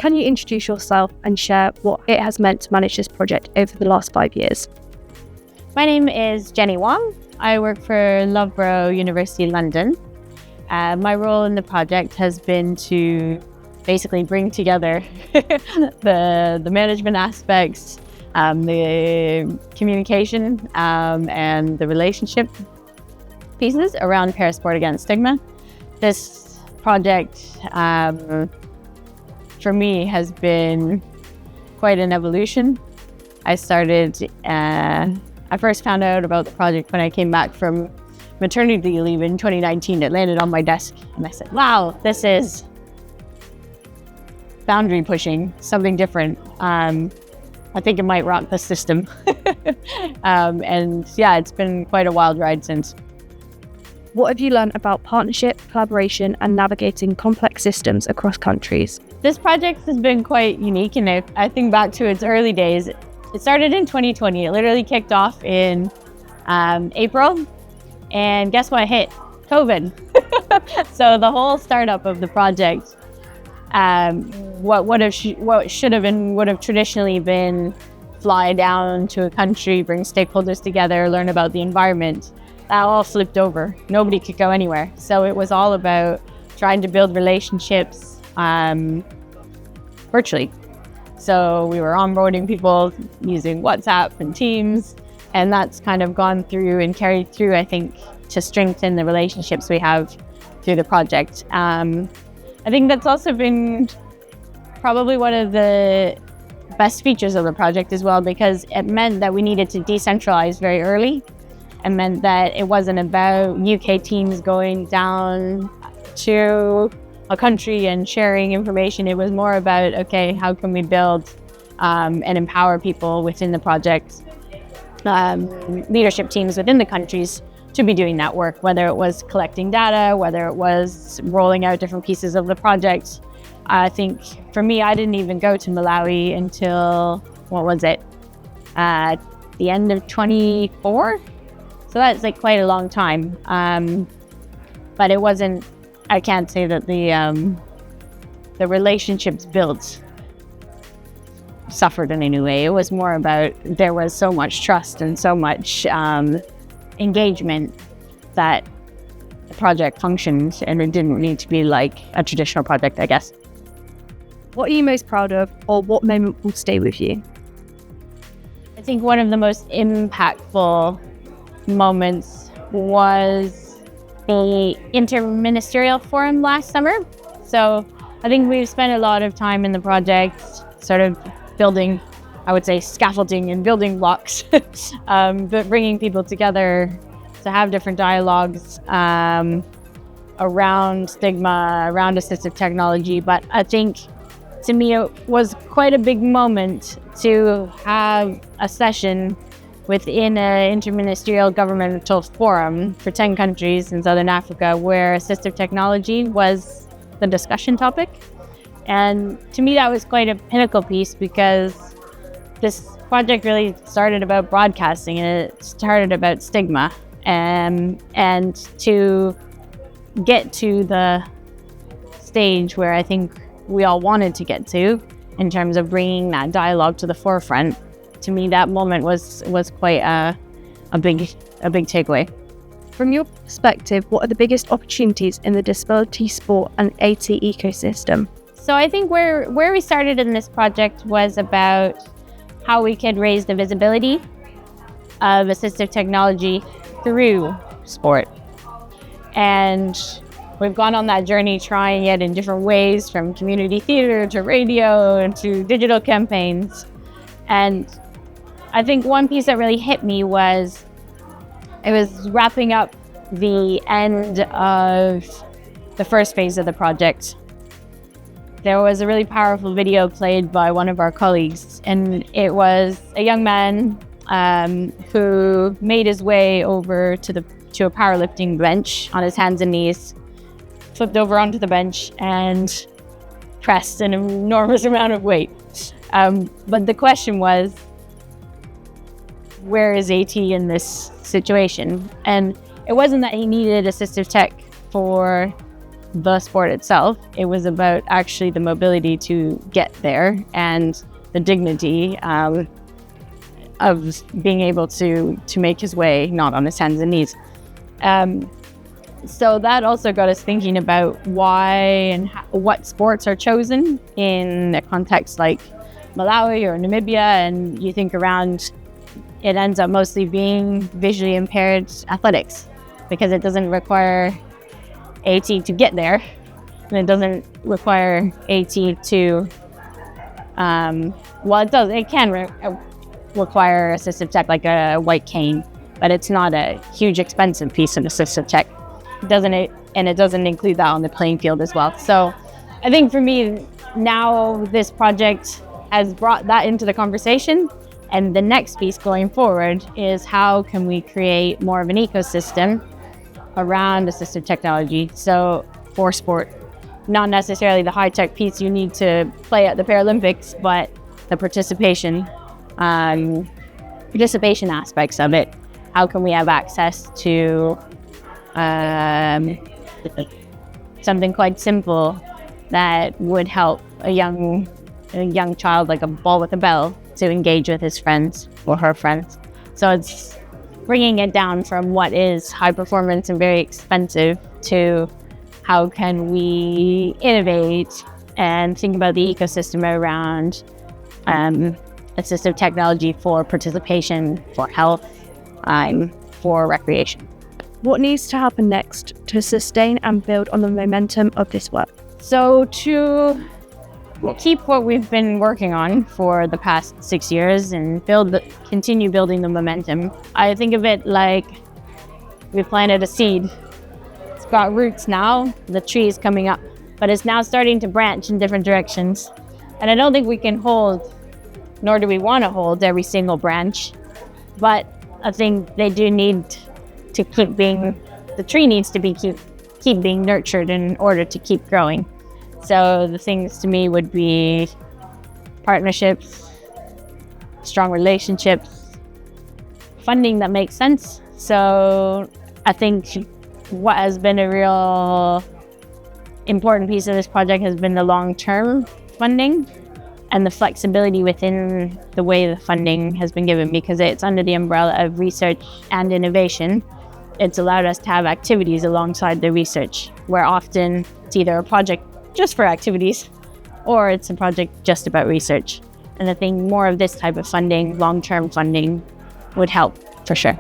can you introduce yourself and share what it has meant to manage this project over the last 5 years? My name is Jennie Wong. I work for Loughborough University London. My role in the project has been to basically bring together the management aspects, the communication, and the relationship pieces around Sport Against Stigma. This project, for me, has been quite an evolution. I first found out about the project when I came back from maternity leave in 2019. It landed on my desk and I said, wow, this is boundary pushing, something different. I think it might rock the system. And yeah, it's been quite a wild ride since. What have you learned about partnership, collaboration, and navigating complex systems across countries? This project has been quite unique, and I think back to its early days. It started in 2020. It literally kicked off in April, and guess what hit? COVID. So the whole startup of the project, what should have been, would have traditionally been fly down to a country, bring stakeholders together, learn about the environment. That all flipped over. Nobody could go anywhere. So it was all about trying to build relationships virtually. So we were onboarding people using WhatsApp and Teams, and that's kind of gone through and carried through, I think, to strengthen the relationships we have through the project. I think that's also been probably one of the best features of the project as well, because it meant that we needed to decentralize very early. It meant that it wasn't about UK teams going down to a country and sharing information. It was more about, okay, how can we build and empower people within the project, leadership teams within the countries to be doing that work, whether it was collecting data, whether it was rolling out different pieces of the project. I think for me, I didn't even go to Malawi until, the end of 24? So that's like quite a long time. But it wasn't, I can't say that the relationships built suffered in any way. It was more about, there was so much trust and so much engagement that the project functioned, and it didn't need to be like a traditional project, I guess. What are you most proud of, or what moment will stay with you? I think one of the most impactful moments was the interministerial forum last summer. So I think we've spent a lot of time in the project sort of building, I would say, scaffolding and building blocks, but bringing people together to have different dialogues around stigma, around assistive technology. But I think to me it was quite a big moment to have a session within an interministerial governmental forum for 10 countries in Southern Africa where assistive technology was the discussion topic. And to me, that was quite a pinnacle piece, because this project really started about broadcasting, and it started about stigma. And to get to the stage where I think we all wanted to get to in terms of bringing that dialogue to the forefront, to me, that moment was quite a big takeaway. From your perspective, what are the biggest opportunities in the disability sport and AT ecosystem? So I think where we started in this project was about how we could raise the visibility of assistive technology through sport. And we've gone on that journey trying it in different ways, from community theater to radio and to digital campaigns. And I think one piece that really hit me was, it was wrapping up the end of the first phase of the project. There was a really powerful video played by one of our colleagues, and it was a young man who made his way over to a powerlifting bench on his hands and knees, flipped over onto the bench and pressed an enormous amount of weight. But the question was, where is AT in this situation? And it wasn't that he needed assistive tech for the sport itself. It was about actually the mobility to get there and the dignity of being able to make his way not on his hands and knees. So that also got us thinking about why and what sports are chosen in a context like Malawi or Namibia, and you think around, it ends up mostly being visually impaired athletics because it doesn't require AT to get there, and it doesn't require AT to, well, it can require assistive tech like a white cane, but it's not a huge expensive piece of assistive tech. It doesn't include that on the playing field as well. So I think for me now, this project has brought that into the conversation, and the next piece going forward is how can we create more of an ecosystem around assistive technology. So for sport, not necessarily the high-tech piece you need to play at the Paralympics, but the participation aspects of it. How can we have access to something quite simple that would help a young child, like a ball with a bell, to engage with his friends or her friends. So it's bringing it down from what is high performance and very expensive to how can we innovate and think about the ecosystem around assistive technology for participation, for health, for recreation. What needs to happen next to sustain and build on the momentum of this work? So to keep what we've been working on for the past 6 years and continue building the momentum, I think of it like we planted a seed. It's got roots now, the tree is coming up, but it's now starting to branch in different directions. And I don't think we can hold, nor do we want to hold, every single branch, but I think they do need to keep being, the tree needs to be keep being nurtured in order to keep growing. So the things to me would be partnerships, strong relationships, funding that makes sense. So I think what has been a real important piece of this project has been the long-term funding and the flexibility within the way the funding has been given, because it's under the umbrella of research and innovation. It's allowed us to have activities alongside the research, where often it's either a project just for activities or it's a project just about research. And I think more of this type of funding, long-term funding, would help for sure.